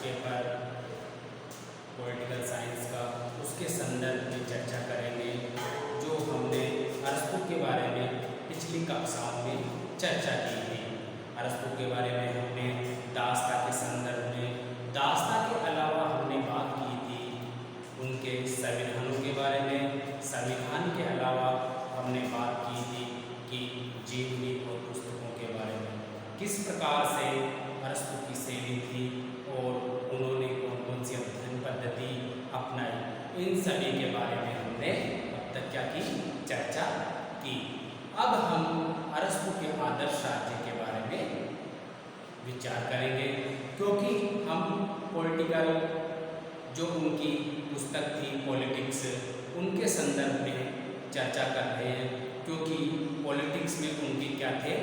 Paper political science का, उसके संदर्भ में चर्चा करेंगे जो हमने अरस्तु के बारे में पिछली कक्षाओं में चर्चा की थी। अरस्तु के बारे में हमने दास्ता के संदर्भ में, दास्ता के अलावा हमने बात की थी उनके संविधानों के बारे में, संविधान के अलावा हमने बात की थी कि जीवनी और पुस्तकों के बारे में, किस प्रकार से अरस्तु की शैली थी और उन्होंने कौन कौन सी अध्ययन पद्धति अपनाई, इन सभी के बारे में हमने अब तक क्या की, चर्चा की। अब हम अरस्तु के आदर्श राज्य के बारे में विचार करेंगे, क्योंकि हम पॉलिटिकल जो उनकी पुस्तक थी पॉलिटिक्स, उनके संदर्भ में चर्चा कर रहे हैं, क्योंकि पॉलिटिक्स में उनके क्या थे,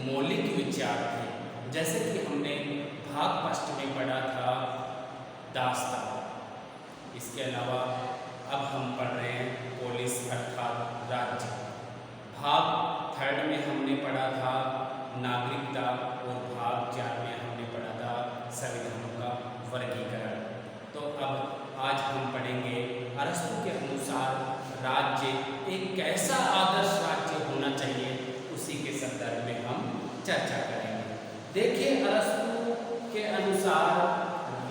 मौलिक विचार थे। जैसे कि हमने भाग फर्स्ट में पढ़ा था दास्ता, इसके अलावा अब हम पढ़ रहे हैं पोलिस अर्थात राज्य। भाग थर्ड में हमने पढ़ा था नागरिकता और भाग 4 में हमने पढ़ा था संविधानों का वर्गीकरण। तो अब आज हम पढ़ेंगे अरस्तु के अनुसार राज्य एक कैसा आदर्श राज्य होना चाहिए, उसी के संदर्भ में हम चर्चा करेंगे। देखिए अरस्तु के अनुसार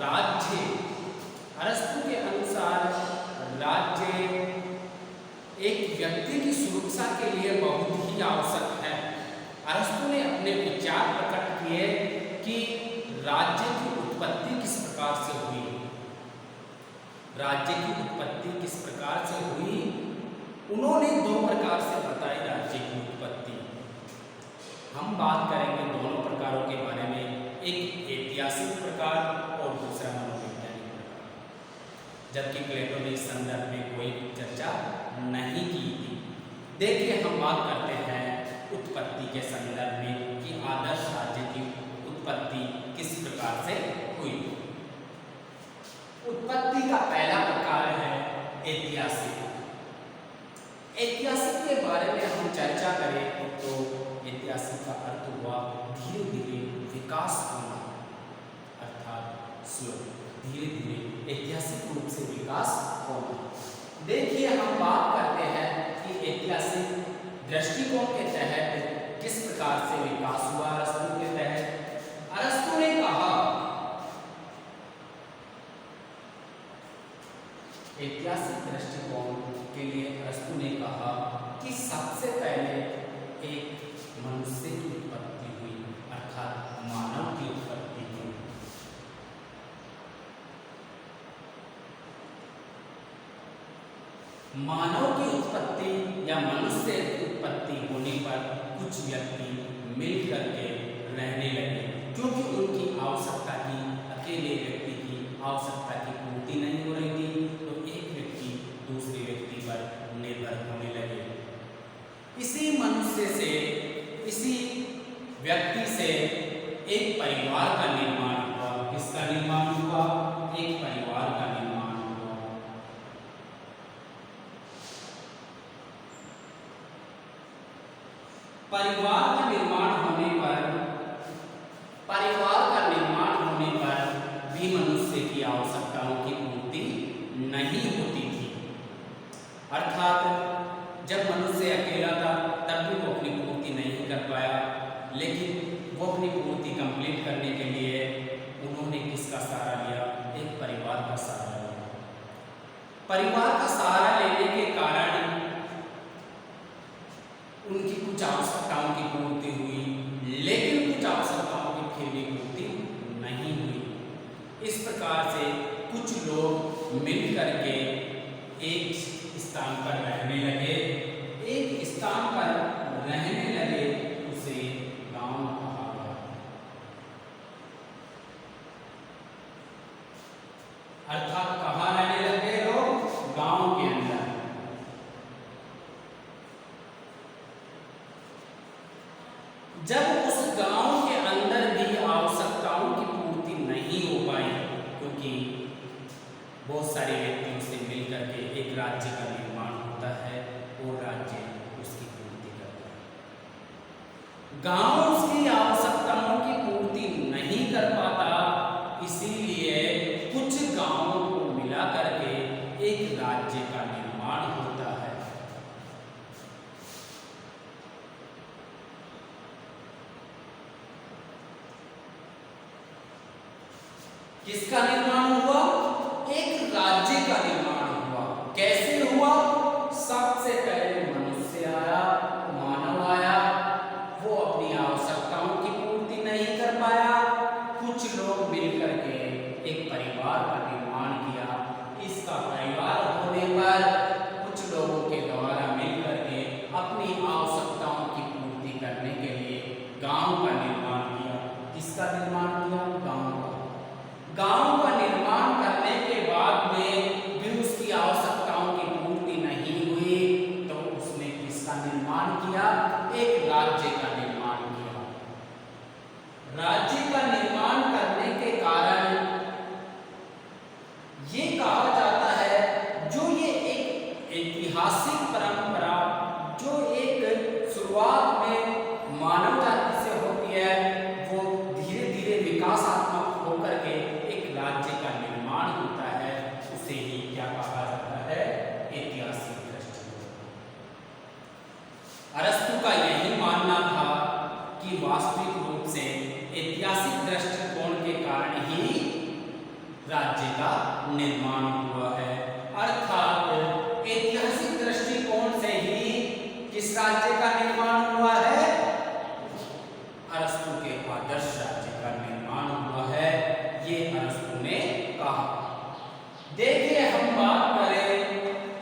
राज्य, अरस्तु के अनुसार राज्य एक व्यक्ति की सुरक्षा के लिए बहुत ही आवश्यक है। अरस्तु ने अपने विचार प्रकट किए कि राज्य की उत्पत्ति किस प्रकार से हुई, राज्य की उत्पत्ति किस प्रकार से हुई, उन्होंने 2 प्रकार से बताई राज्य की उत्पत्ति। हम बात करेंगे दोनों प्रकारों के बारे में, एक ऐतिहासिक प्रकार और दूसरा मनोवैज्ञानिक प्रकार, जबकि प्लेटो ने इस संदर्भ में कोई चर्चा नहीं की थी। देखिए हम बात करते हैं उत्पत्ति के संदर्भ में कि आदर्श राज्य की उत्पत्ति किस प्रकार से हुई। उत्पत्ति का पहला प्रकार है ऐतिहासिक। ऐतिहासिक के बारे में हम चर्चा करें तो ऐतिहासिक का अर्थ हुआ धीरे धीरे विकास होना, अर्थात स्लो, धीरे धीरे ऐतिहासिक रूप से विकास होना। देखिए हम बात करते हैं कि ऐतिहासिक दृष्टिकोण के तहत किस प्रकार से विकास हुआ अरस्तु के तहत। अरस्तु ने कहा ऐतिहासिक दृष्टिकोण के लिए अरस्तु ने कहा कि सबसे पहले एक मनुष्य की उत्पत्ति हुई, अर्थात मानव की उत्पत्ति हुई। मानव की उत्पत्ति या मनुष्य की उत्पत्ति होने पर कुछ व्यक्ति मिल करके रहने लगे, क्योंकि उनकी आवश्यकता की, अकेले व्यक्ति की आवश्यकता की पूर्ति नहीं हो रही थी, तो एक व्यक्ति दूसरे व्यक्ति पर निर्भर होने लगे। इसी मनुष्य से, इसी व्यक्ति से एक परिवार का निर्माण हुआ। किसका निर्माण हुआ? एक परिवार का निर्माण हुआ। परिवार का निर्माण होने पर, परिवार का निर्माण होने पर भी मनुष्य की आवश्यकताओं की पूर्ति नहीं होती थी। अर्थात जब मनुष्य अकेला था तब भी वो अपनी पूर्ति नहीं कर पाया, लेकिन वो अपनी पूर्ति कंप्लीट करने के लिए उन्होंने किसका सहारा लिया? एक परिवार का सहारा लिया। परिवार का सहारा लेने के कारण उनकी कुछ आवश्यकताओं की पूर्ति हुई, लेकिन कुछ आवश्यकताओं की फिर भी पूर्ति नहीं हुई। इस प्रकार से कुछ लोग मिल करके एक स्थान पर रहने लगे, एक स्थान पर रहने लगे, उसे गांव कहा गया। अर्थात कहाँ रहने लगे लोग? गांव के अंदर। जब उस गांव के अंदर भी आवश्यकताओं की पूर्ति नहीं हो पाई, क्योंकि बहुत सारे व्यक्तियों से मिलकर के एक राज्य का निर्माण होता है और राज्य उसकी पूर्ति करता है। गांव उसकी आवश्यकताओं की पूर्ति नहीं कर पाता, इसीलिए राज्य का निर्माण होता है। किसका निर्माण हुआ? एक राज्य का निर्माण हुआ। कैसे हुआ? सबसे पहले मनुष्य आया, मानव आया, वो अपनी आवश्यकताओं की पूर्ति नहीं कर पाया। कुछ लोग मिलकर के एक परिवार का निर्माण किया। इसका परिवार होने पर कुछ लोगों के द्वारा मिलकर के अपनी आवश्यकताओं की पूर्ति करने के लिए गांव का निर्माण किया। किसका निर्माण किया? गांव का। गांव का निर्माण करने के बाद में भी उसकी आवश्यकताओं की पूर्ति नहीं हुई तो उसने किसका निर्माण किया? एक राज्य का निर्माण किया। राज्य का निर्माण करने के कारण ये कहा जाता है, जो ये एक ऐतिहासिक परंपरा जो एक शुरुआत में मानव जाति से होती है, वो धीरे धीरे विकासात्मक होकर के राज्य का निर्माण होता है, उसे ही क्या कहा जाता है? ऐतिहासिक दृष्टिकोण। अरस्तु का यही मानना था कि वास्तविक रूप से ऐतिहासिक दृष्टिकोण के कारण ही राज्य का निर्माण हुआ है। अर्थात ऐतिहासिक दृष्टिकोण से ही किस राज्य का निर्माण हुआ है? अरस्तु के आदर्श राज्य का निर्माण हुआ है, ये अरस्तु ने कहा। देखिए, हम बात करें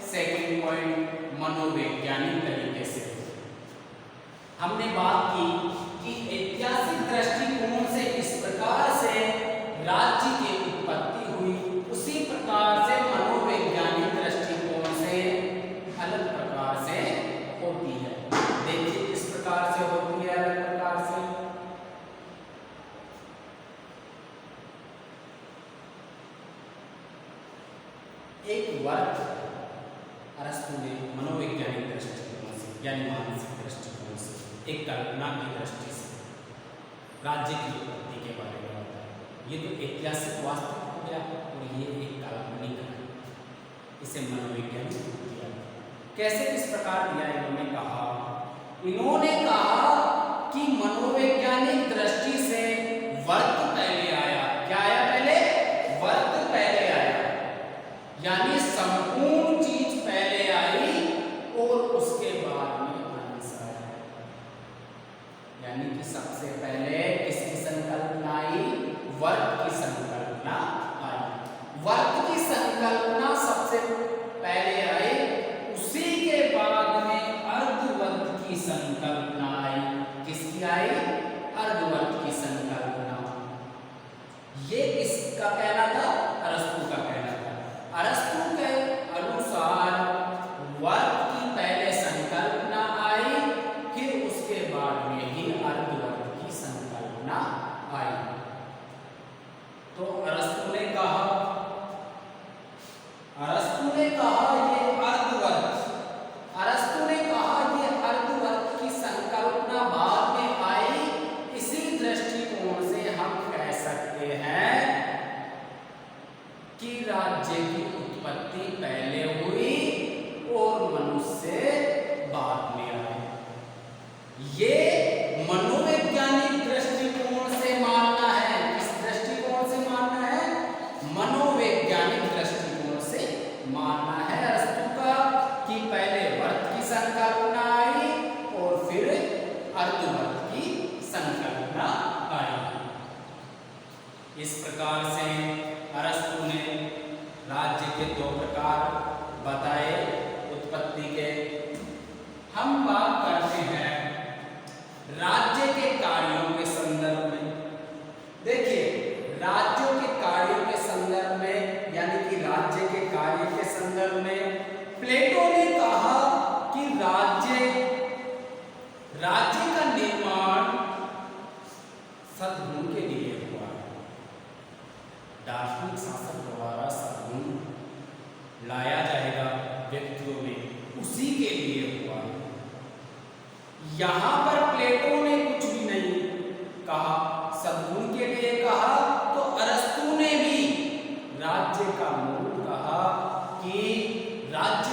सेकंड पॉइंट मनोवैज्ञानिक तरीके से। हमने बात की कि ऐतिहासिक दृष्टिकोण से इस प्रकार से राज्य की उत्पत्ति हुई, उसी प्रकार से मनोवैज्ञानिक दृष्टिकोण से अलग प्रकार से होती है। देखिए किस प्रकार से होती है अलग प्रकार से। एक वर्ग अरस्तु ने मनोवैज्ञानिक दृष्टिकोण से यानी मानसिक दृष्टिकोण से, एक कल्पना की दृष्टि से राज्य की उत्पत्ति के बारे में बताया। ये तो ऐतिहासिक वास्तविक हो गया और ये एक काल्पनिक है, इसे मनोवैज्ञानिक दिया। कैसे किस प्रकार दिया? इन्होंने कहा कि मनोवैज्ञानिक दृष्टि से वर्ग पहले आया। क्या आया पहले? वर्ग पहले आया, यानी संपूर्ण चीज पहले आई और उसके बाद में अंश आया। यानी कि सबसे पहले किसकी संकल्पना आई? वर्ग की संकल्पना आई। वर्ग की संकल्पना सबसे पहले आई, उसी के बाद में अर्धवर्ग की संकल्पना आई। किसकी आई? अर्धवर्ग की संकल्पना। ये किसका कहना था? अरस्तु का कहना था। अरस्तु के अनुसार वर्ग की पहले संकल्पना आई, फिर उसके बाद में ही अर्धवर्ग की संकल्पना आई। तो अरस्तु ने कहा ये अर्धवर्ग, अरस्तु ने कहा ये अर्धवर्ग की संकल्पना बाद में आई। इसी दृष्टिकोण से हम कह सकते हैं कि राज्य की उत्पत्ति पहले हुई और मनुष्य बाद में आए। ये मनोवैज्ञानिक दृष्टिकोण से मानना है। किस दृष्टिकोण से मानना है? मनोवैज्ञानिक दृष्टिकोण से मानना है अरस्तु का कि पहले वर्ग की संकल्पना आई और फिर अर्धवर्ग की संकल्पना आई। इस प्रकार से अरस्तु ने राज्य के दो प्रकार बताए उत्पत्ति के। हम बात करते हैं राज्य के कार्यों के संदर्भ में। देखिए, राज्यों के कार्यों के संदर्भ में यानी कि राज्य के कार्य के संदर्भ में प्लेटो ने कहा कि राज्य का निर्माण सद्गुण के लिए हुआ है। दार्शनिक शासक द्वारा सद्गुण लाया जाएगा व्यक्तियों में, उसी के लिए हुआ है। यहां पर प्लेटो ने कुछ भी नहीं कहा, सद्गुण के लिए कहा। तो अरस्तु ने भी राज्य का मूल कहा कि राज्य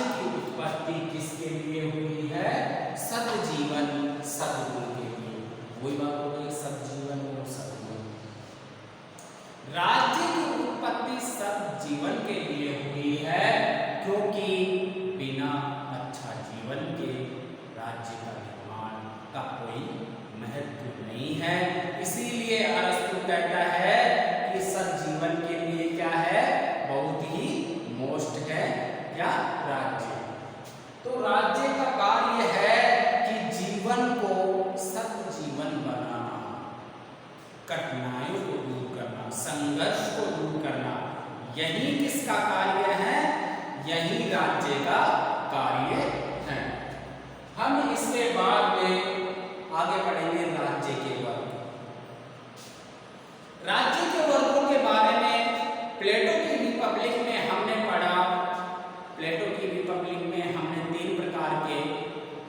रिपब्लिक में हमने 3 प्रकार के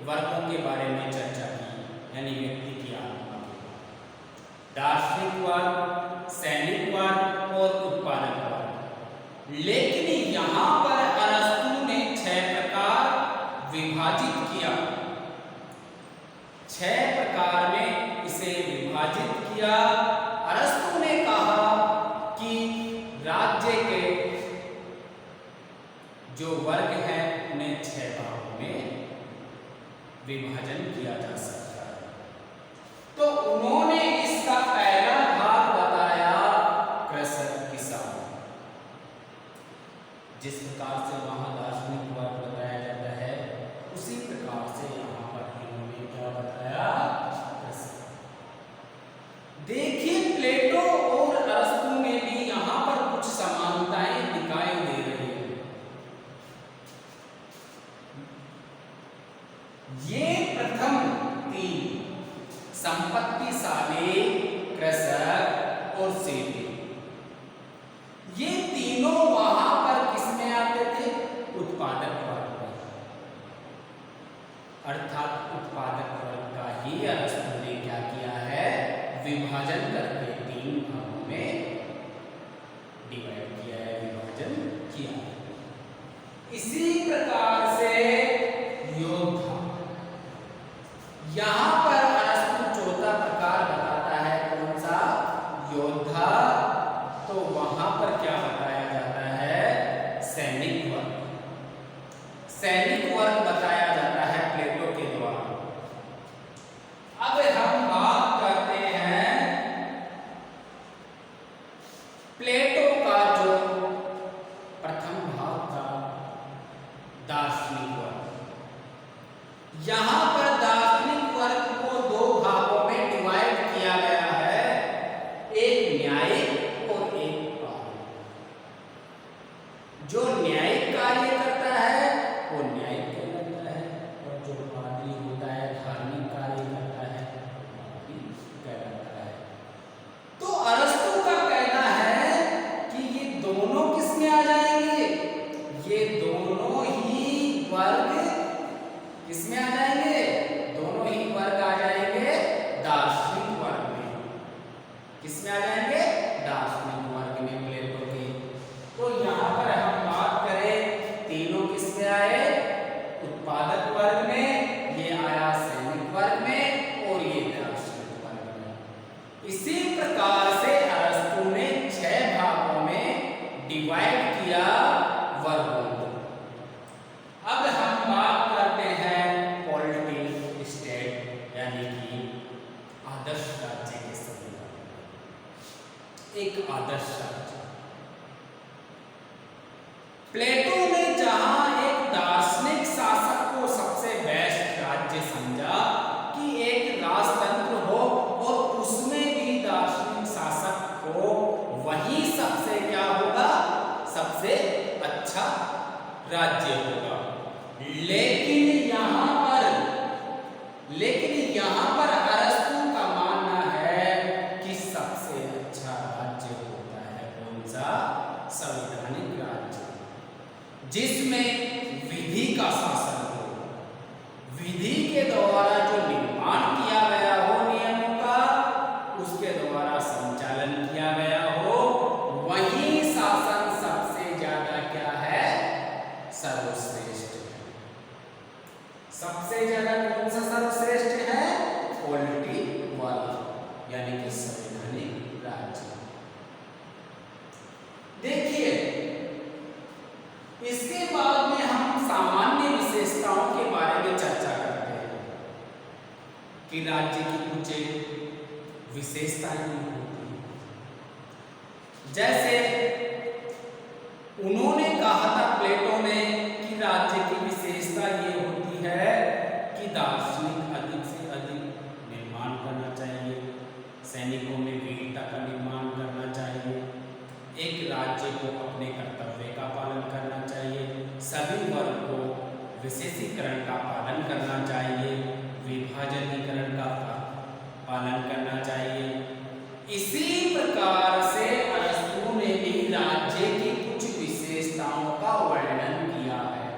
वर्गों के बारे में चर्चा की, यानी व्यक्ति की आत्मा के, दार्शनिक वर्ग, सैनिक वर्ग और उत्पादक वर्ग। लेकिन यहाँ पर अरस्तु ने 6 प्रकार विभाजित किया, 6 प्रकार में इसे विभाजित किया। अरस्तु ने कहा कि राज्य के जो वर्ग हैं उन्हें 6 भागों में विभाजन किया जा सकता है। तो उन्होंने इसका पहला भाग बताया कृषक किसान। जिस प्रकार से वहां दार्शनिक वर्ग बताया जाता है उसी प्रकार से यहाँ पर इन्होंने क्या बताया, कृषक। देखिए प्लेटो और अरस्तु में भी यहाँ पर कुछ समानताएं दिखाई दे रही है। ये प्रथम 3 संपत्तिशाली, कृषक और सेठी, ये तीनों वहां पर किसमें आते थे, उत्पादक वर्ग में। अर्थात उत्पादक वर्ग का ही अरस्तु ने क्या किया है, विभाजन करके 3 भागों में डिवाइड किया है, विभाजन किया। इसी प्रकार से योद्धा, यहां पर अरस्तु 4था प्रकार बताता है, कौन सा, योद्धा। तो वहां पर क्या बताया जाता है, सैनिक वर्ग। सैनिक वर्ग बताया जाता है प्लेटो के द्वारा। अब हम बात करते हैं प्लेटो का जो प्रथम भाग था, दार्शनिक वर्ग। यहां पर दार्शनिक वर्ग को 2 भागों में डिवाइड किया गया है, एक न्यायिक और एक पारलौकिक। जो न्यायिक कार्य करता है वो न्यायिक कहलाता है, और जो पारलौकिक होता है, धार्मिक कार्य करता है, पारलौकिक कहलाता है। तो अरस्तु का कहना है कि ये दोनों किसमें आ जाएंगे, ये दोनों ही वर्ग किसमें आ जाएंगे, दोनों ही वर्ग आ जाएंगे दार्शनिक वर्ग में। किसमें आ जाएंगे, दार्शनिक वर्ग में प्लेटो के। तो यहाँ पर हम बात करें, तीनों किसमें आए, उत्पादक वर्ग में, ये आया सैनिक वर्ग में, और ये दार्शनिक वर्ग में। इसी प्रकार से अरस्तु ने 6 भागों में डिवाइड किया वर्गों को। अब हम बात करते हैं पॉलिटी स्टेट, यानी कि आदर्श राज्य के संविधान। एक आदर्श राज्य, प्लेटो ने जहां एक दार्शनिक शासक को सबसे बेस्ट राज्य समझा कि एक राजतंत्र हो और उसमें भी दार्शनिक शासक हो, वही सबसे क्या होगा, सबसे अच्छा राज्य होगा। लेकिन यहाँ पर अरस्तु का मानना है कि सबसे अच्छा राज्य होता है कौन सा, संवैधानिक राज्य, जिसमें विधि का शासन हो, विधि के द्वारा जो निर्माण किया गया हो नियमों का, उसके द्वारा संचालन किया गया हो, वही शासन सबसे ज्यादा क्या है, सर्वश्रेष्ठ है। सबसे ज्यादा कौन सा सर्वश्रेष्ठ है, पॉलिटी वाला, यानी कि संवैधानिक राज्य। देखिए इसके बाद में हम सामान्य विशेषताओं के बारे में चर्चा करते हैं कि राज्य की कुछ विशेषताएं होती हैं। जैसे उन्होंने कहा था प्लेटो ने कि राज्य की विशेषता ये होती है कि दार्शनिक अधिक से अधिक निर्माण करना चाहिए, सैनिकों में वीरता का निर्माण करना चाहिए, एक राज्य को अपने कर्तव्य का पालन करना चाहिए, सभी वर्ग को विशेषीकरण का पालन करना चाहिए, विभाजनीकरण का पालन करना चाहिए। इसी प्रकार से अरस्तु ने भी राज्य की कुछ विशेषताओं का वर्णन किया है।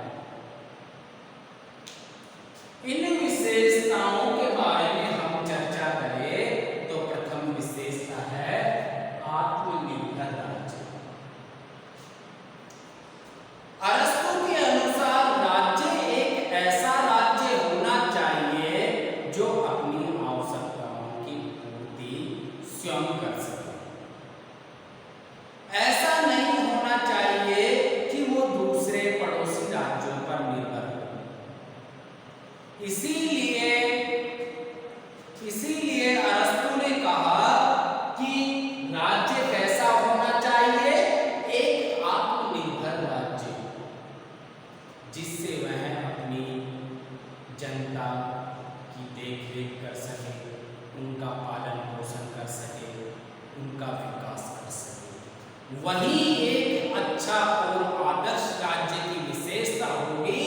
इसीलिए अरस्तु ने कहा कि राज्य कैसा होना चाहिए, एक आत्मनिर्भर राज्य, जिससे वह अपनी जनता की देखरेख कर सके, उनका पालन पोषण कर सके, उनका विकास कर सके। वही एक अच्छा और आदर्श राज्य की विशेषता होगी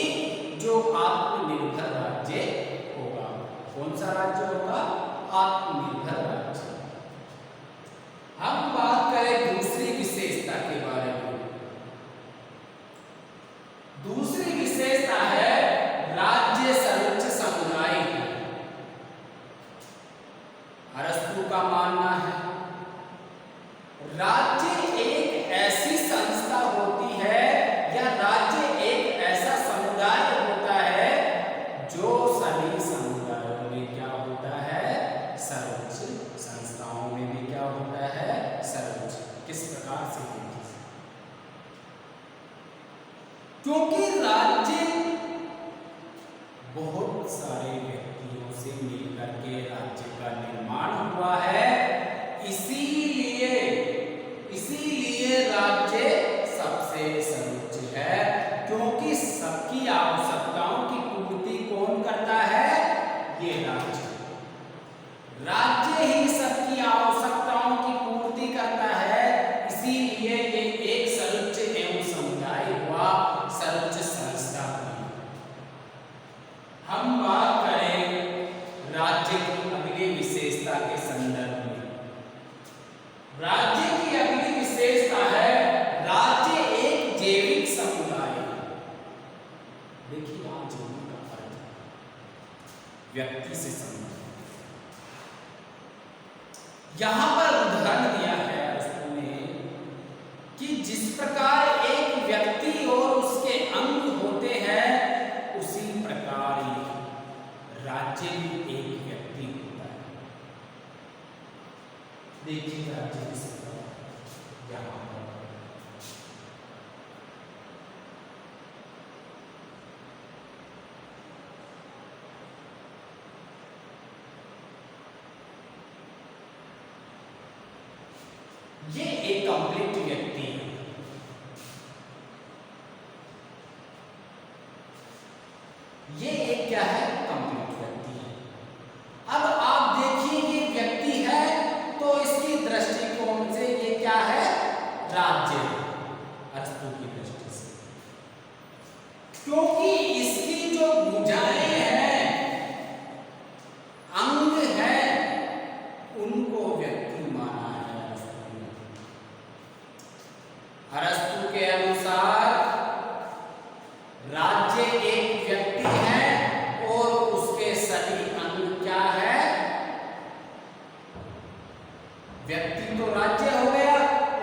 जो आत्मनिर्भर राज्य होगा। कौन सा राज्य होगा? आत्मनिर्भर राज्य। हम बात करें दूसरी विशेषता के बारे में। दूसरी विशेषता है राज्य सर्वोच्च समुदाय है। अरस्तु का मानना है राज्य एक ऐसी संस्था होती है या राज्य एक ऐसा समुदाय होता है जो सभी समुदायों में क्या होता है? सर्वोच्च। संस्थाओं में भी क्या होता है? सर्वोच्च। किस प्रकार से देखिए, क्योंकि राज्य बहुत सारे व्यक्तियों से मिलकर के राज्य का निर्माण हुआ है। इसीलिए राज्य सबसे सर्वोच्च है, क्योंकि सबकी आवश्यकताओं की पूर्ति कौन करता है? ये राज्य ही सबकी आवश्यकताओं की पूर्ति करता है। इसीलिए ये एक सर्वोच्च एवं समुदाय हुआ, सर्वोच्च संस्था हुई। हम बात करें राज्य की अगली विशेषता के संदर्भ में। राज्य की अगली विशेषता है राज्य एक जैविक समुदाय है। देखिए यहाँ जैविक का अर्थ व्यक्ति से संबंधित। यहां पर उदाहरण दिया है अरस्तु ने कि जिस प्रकार एक व्यक्ति और उसके अंग होते हैं, उसी प्रकार ही राज्य भी एक व्यक्ति होता है। देखिए राज्य की सत्ता यहां पर ये एक कंप्लीट व्यक्ति है। ये एक क्या है? कंप्लीट व्यक्ति है। अब आप देखिए ये व्यक्ति है तो इसकी दृष्टिकोण से ये क्या है? राज्य है अरस्तु की दृष्टि से, क्योंकि इसकी जो भुजाएं हैं, अंग हैं, उनको व्यक्ति माना है अरस्तु ने। अरस्तु के अनुसार राज्य एक व्यक्ति है और उसके सभी अंग क्या है? व्यक्ति तो राज्य हो गया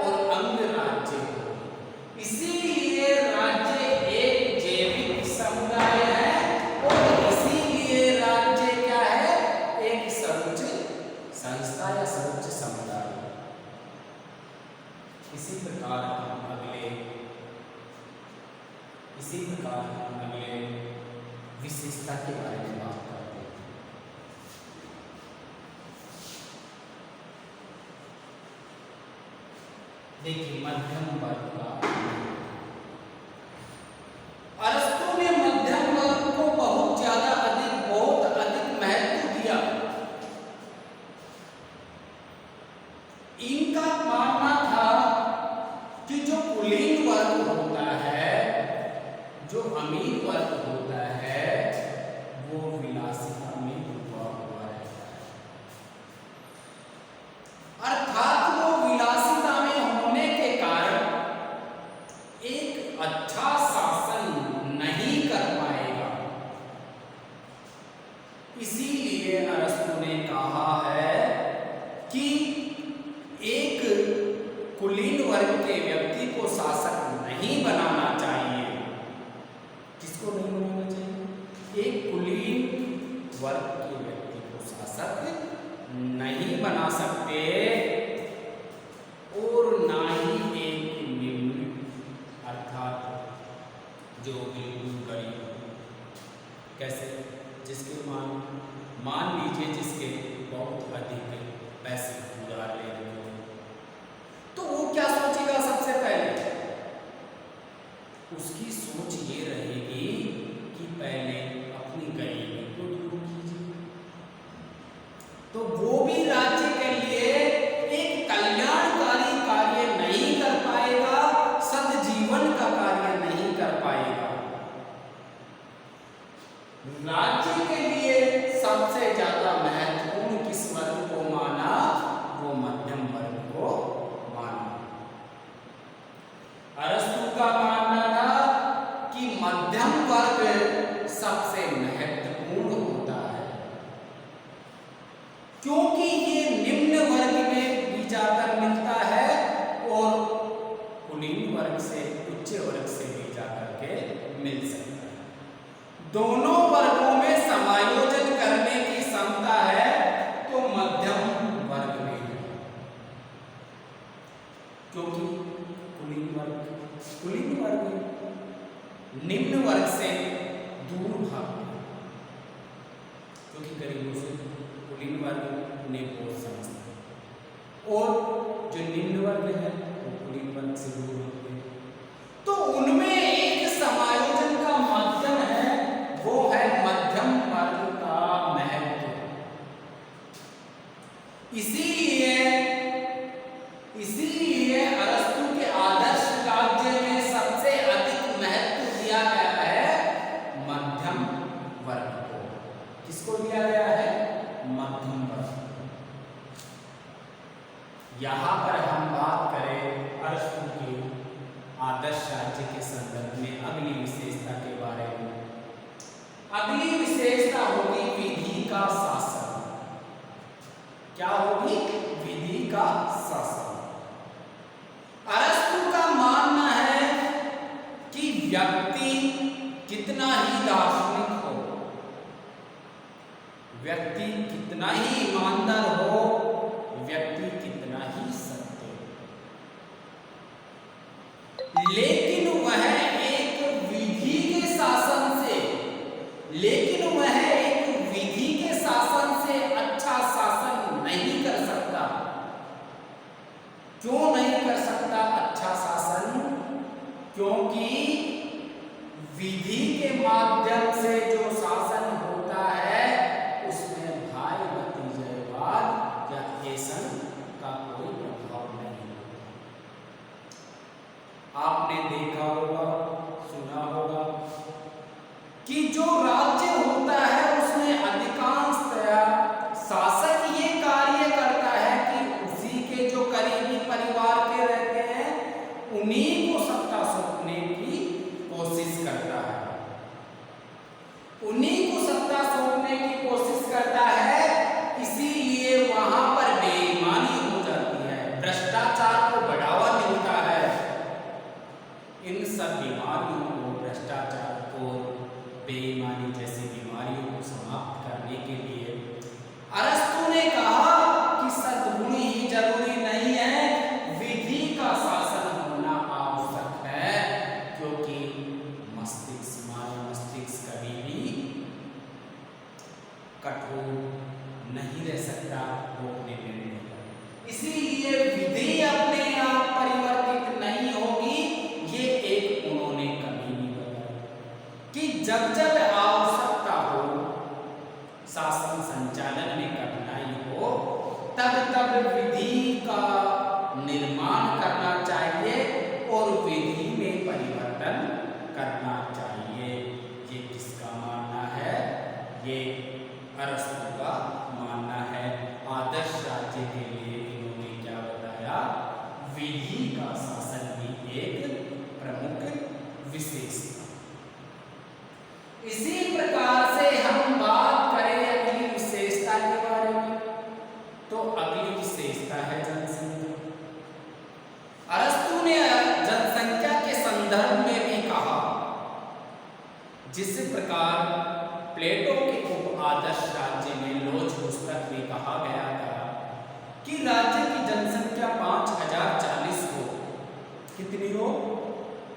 और अंग राज्य हो गए। इसीलिए राज्य एक जैविक समुदाय है और इसीलिए राज्य क्या है? एक सर्वोच्च संस्था या सर्वोच्च समुदाय। इसी प्रकार हम अगले विशेषता के बारे में बात करते हैं। देखिए मध्यम वर्ग का। अरस्तु ने मध्यम वर्ग को बहुत अधिक महत्व दिया। इनका मानना था कि जो कुलीन वर्ग होता है, जो अमीर वर्ग होता है, वो विलासिता में डूबा हुआ रहता है। अर्थात वो विलासिता में होने के कारण एक अच्छा शासन नहीं कर पाएगा। इसीलिए अरस्तु ने कहा है कि एक कुलीन वर्ग के व्यक्ति को शासक नहीं बनाना चाहिए। किसको नहीं बनाना चाहिए? एक कुलीन वर्ग के व्यक्ति को शासक नहीं बना सकते और ना ही एक निम्न अर्थात जो बिल्कुल गरीब। कैसे? जिसके मान लीजिए जिसके बहुत अधिक पैसे उधार ले रहे हो, तो वो क्या सोचेगा? सबसे पहले उसकी सोच ये रहेगी कि पहले अपनी गरीबी को दूर कीजिए। तो वो भी राज्य के लिए एक कल्याणकारी कार्य नहीं कर पाएगा, सद्जीवन का कार्य नहीं कर पाएगा। राज्य के लिए सबसे ज्यादा महत्वपूर्ण किस वर्ग को माना? वो मध्यम वर्ग को माना। अरस्तु का मानना था कि मध्यम वर्ग सबसे महत्वपूर्ण होता है, क्योंकि ये निम्न वर्ग में भी जाकर मिलता है और कुलीन वर्ग से, उच्च वर्ग से भी जाकर के मिल सकता है। दोनों वर्गों में समायोजन करने की क्षमता है तो मध्यम वर्ग में है, क्योंकि कुलीन वर्ग निम्न वर्ग से दूर भागते हैं, क्योंकि गरीबों से कुलीन वर्ग ने बहुत समझता है, और जो निम्न वर्ग है वो कुलीन वर्ग से दूर भागते हैं। तो उनमें एक समायोजन का माध्यम है, वो है मध्यम वर्ग का महत्व। इसीलिए अरस्तु के आदर्श राज्य में सबसे अधिक महत्व दिया गया है मध्यम वर्ग को। किसको दिया गया है? मध्यम वर्ग। यहां पर हम बात करें अरस्तु के आदर्श राज्य के संदर्भ में अगली विशेषता के बारे में। अगली विशेषता होगी विधि का शासन। क्या होगी? विधि का शासन। अरस्तु का मानना है कि व्यक्ति कितना ही दार्शनिक हो, व्यक्ति कितना ही ईमानदार हो, व्यक्ति कितना ही सत्य हो, लेकिन वह एक विधि के शासन से अच्छा शासन नहीं कर सकता। क्यों नहीं कर सकता अच्छा शासन? क्योंकि विधि के माध्यम से जो शासन होता है उसमें भाई भतीजेवाद या ऐसन का कोई प्रभाव नहीं होता। आपने देखा होगा, सुना होगा कि जो राज्य होता है उसमें अधिकांशतया शासक ये कार्य करता है कि उसी के जो करीबी परिवार के रहते हैं उन्हीं को सत्ता सौंपने की कोशिश करता है, इसीलिए वहां पर बेईमानी हो जाती है, भ्रष्टाचार को बढ़ावा मिलता है। इन सब बीमारियों को, भ्रष्टाचार और बेईमानी जैसी बीमारियों को समाप्त करने के लिए अरस्तु ने कहा कि सद्गुण ही जरूरी नहीं है, विधि का शासन होना आवश्यक है, क्योंकि हमारा मस्तिष्क कभी भी कठोर नहीं रह सकता, रोकने में नहीं। इसीलिए विधि अपने आप परिवर्तित नहीं होगी, ये एक उन्होंने कभी नहीं बताया कि जब जब आवश्यकता हो, शासन संचालन में कठिनाई हो, तब तब विधि का निर्माण करना चाहिए और विधि में परिवर्तन करना चाहिए। ये किसका मानना है? ये अरस्तु का मानना है। आदर्श राज्य के लिए इन्होंने क्या बताया? विधि का शासन भी एक प्रमुख विशेषता। इसी प्रकार से हम बात करें अगली विशेषता के बारे में, तो अगली विशेषता है जनसंख्या। अरस्तु ने जनसंख्या के संदर्भ में भी कहा, जिस प्रकार प्लेटो के आदर्श राज्य में लोच पुस्तक में कहा गया था कि राज्य की जनसंख्या 5040 हो। कितनी हो?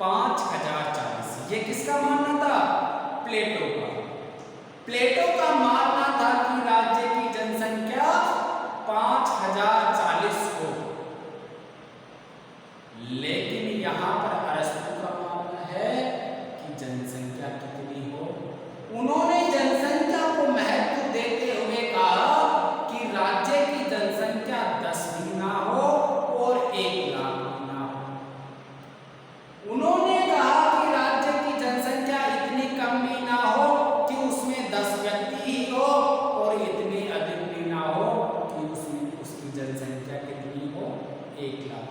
5040। ये किसका मानना था? प्लेटो का। प्लेटो का मानना था कि राज्य की जनसंख्या 5040 हो, लेकिन यहां पर अरस्तु का मानना है कि जनसंख्या कितनी हो। उन्होंने जनसंख्या को महत्व देते हुए कहा कि राज्य की जनसंख्या 10 भी ना हो और 1 लाख भी ना हो। उन्होंने कहा कि राज्य की जनसंख्या इतनी कम भी ना हो कि उसमें 10 व्यक्ति ही हो और इतनी अधिक भी ना हो कि उसमें उसकी जनसंख्या कितनी हो, 1 लाख।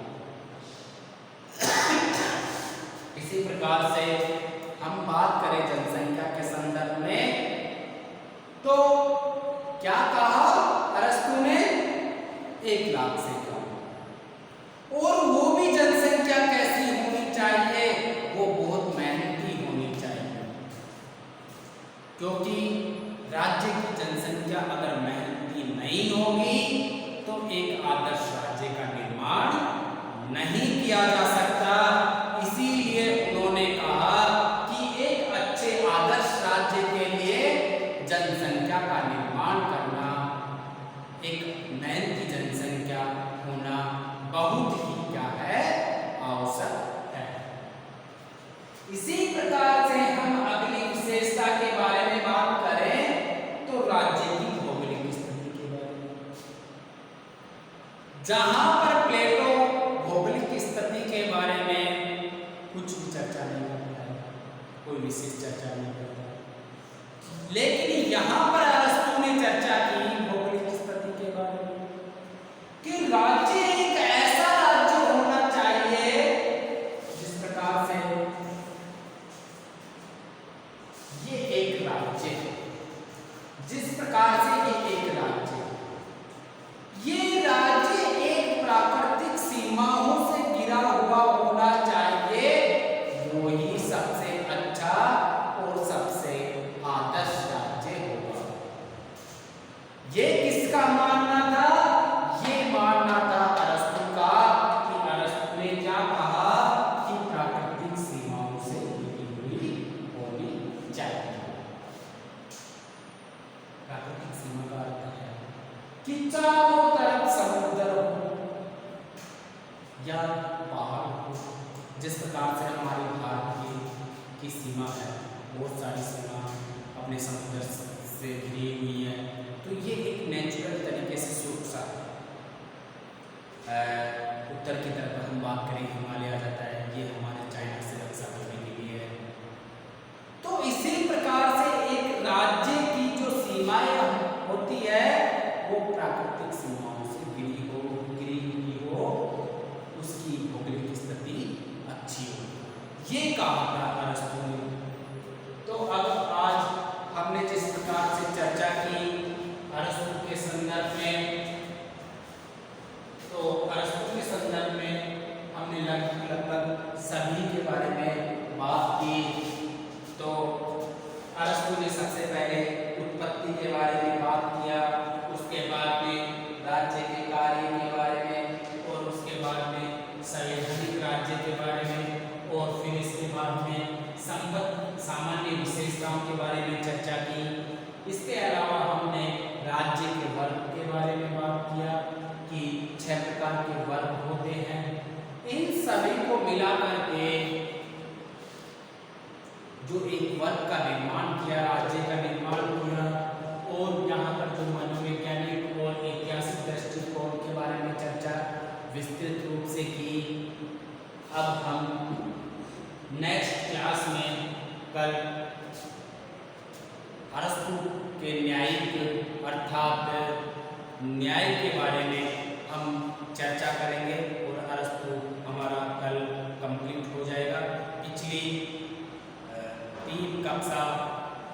इसी प्रकार से हम बात करें जनसंख्या के संदर्भ में, तो क्या कहा अरस्तु ने, 1 लाख से कम, और वो भी जनसंख्या कैसी होनी चाहिए, वो बहुत मेहनती होनी चाहिए, क्योंकि राज्य की जनसंख्या अगर मेहनती नहीं होगी तो एक आदर्श राज्य का निर्माण नहीं किया जा सकता। इसीलिए उन्होंने कहा कि एक अच्छे आदर्श राज्य के लिए जनसंख्या का निर्माण करना, एक मेहनती जनसंख्या होना बहुत ही क्या है, आवश्यक है। इसी प्रकार से हम अगली विशेषता के बारे में बात करें तो राज्य की भौगोलिक स्थिति के बारे में, जहां पर प्लेटो भौगोलिक स्थिति के बारे में कुछ भी चर्चा नहीं करता है, कोई विशेष चर्चा नहीं करता, लेकिन यहां पर अरस्तु ने चर्चा की भौगोलिक स्थिति के बारे में कि राज्य एक ऐसा राज्य होना चाहिए जिस प्रकार से ये एक राज्य है, जिस प्रकार से ये एक राज्य है, ये राज्य एक प्राकृतिक सीमाओं से घिरा हुआ होना चाहिए, वो ही सबसे अच्छा और सबसे आदर्श राज्य होगा। ये किसका मानना था? ये मानना था अरस्तु का, कि अरस्तु ने क्या कहा कि प्राकृतिक सीमाओं से घिरी हुई होनी चाहिए। प्राकृतिक सीमा का अर्थ है कि चारों तरफ समुद्र हो या पहाड़ हो, जिस प्रकार से हमारे भारत की सीमा है, बहुत सारी सीमा अपने समुद्र से घिरी हुई है, तो ये एक नेचुरल तरीके से सुरक्षा है। उत्तर की तरफ हम बात करें, हिमालय आ जाता है, ये हमारे चाइना से रक्षा करने के लिए है। तो इसी प्रकार से एक राज्य की जो सीमाएं होती है वो प्राकृतिक सीमाओं से घिरी हुई हो, उसकी भौगोलिक स्थिति अच्छी हो, ये कहा था अरस्तु ने। तो अब आज हमने जिस प्रकार से चर्चा की अरस्तु के संदर्भ में, तो अरस्तु के संदर्भ में हमने लगभग सभी के बारे में बात की। तो अरस्तु ने सबसे पहले उत्पत्ति के बारे में बात किया, उसके बाद में राज्य के कार्य के बारे में, और उसके बाद में संवैधानिक राज्य के बारे में, और फिर इसके बाद में सामान्य विशेषताओं के बारे में चर्चा की। इसके अलावा हमने राज्य के वर्ग के बारे में बात किया कि 6 प्रकार के वर्ग होते हैं। इन सभी को मिलाकर के जो एक वर्ग का निर्माण किया, राज्य का निर्माण किया, और यहाँ पर जो मनोवैज्ञानिक और ऐतिहासिक दृष्टिकोण के बारे में चर्चा विस्तृत रूप से की। अब हम नेक्स्ट क्लास में कल अरस्तु के न्यायिक अर्थात न्याय के बारे में हम चर्चा करेंगे, और अरस्तु हमारा कल कंप्लीट हो जाएगा। पिछली 3 कक्षा,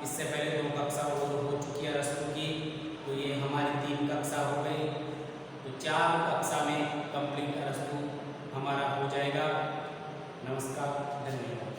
इससे पहले 2 कक्षा और हो चुकी है अरस्तु की, तो ये हमारी 3 कक्षा हो गई, तो 4 कक्षा में कंप्लीट अरस्तु हमारा हो जाएगा। नमस्कार, धन्यवाद।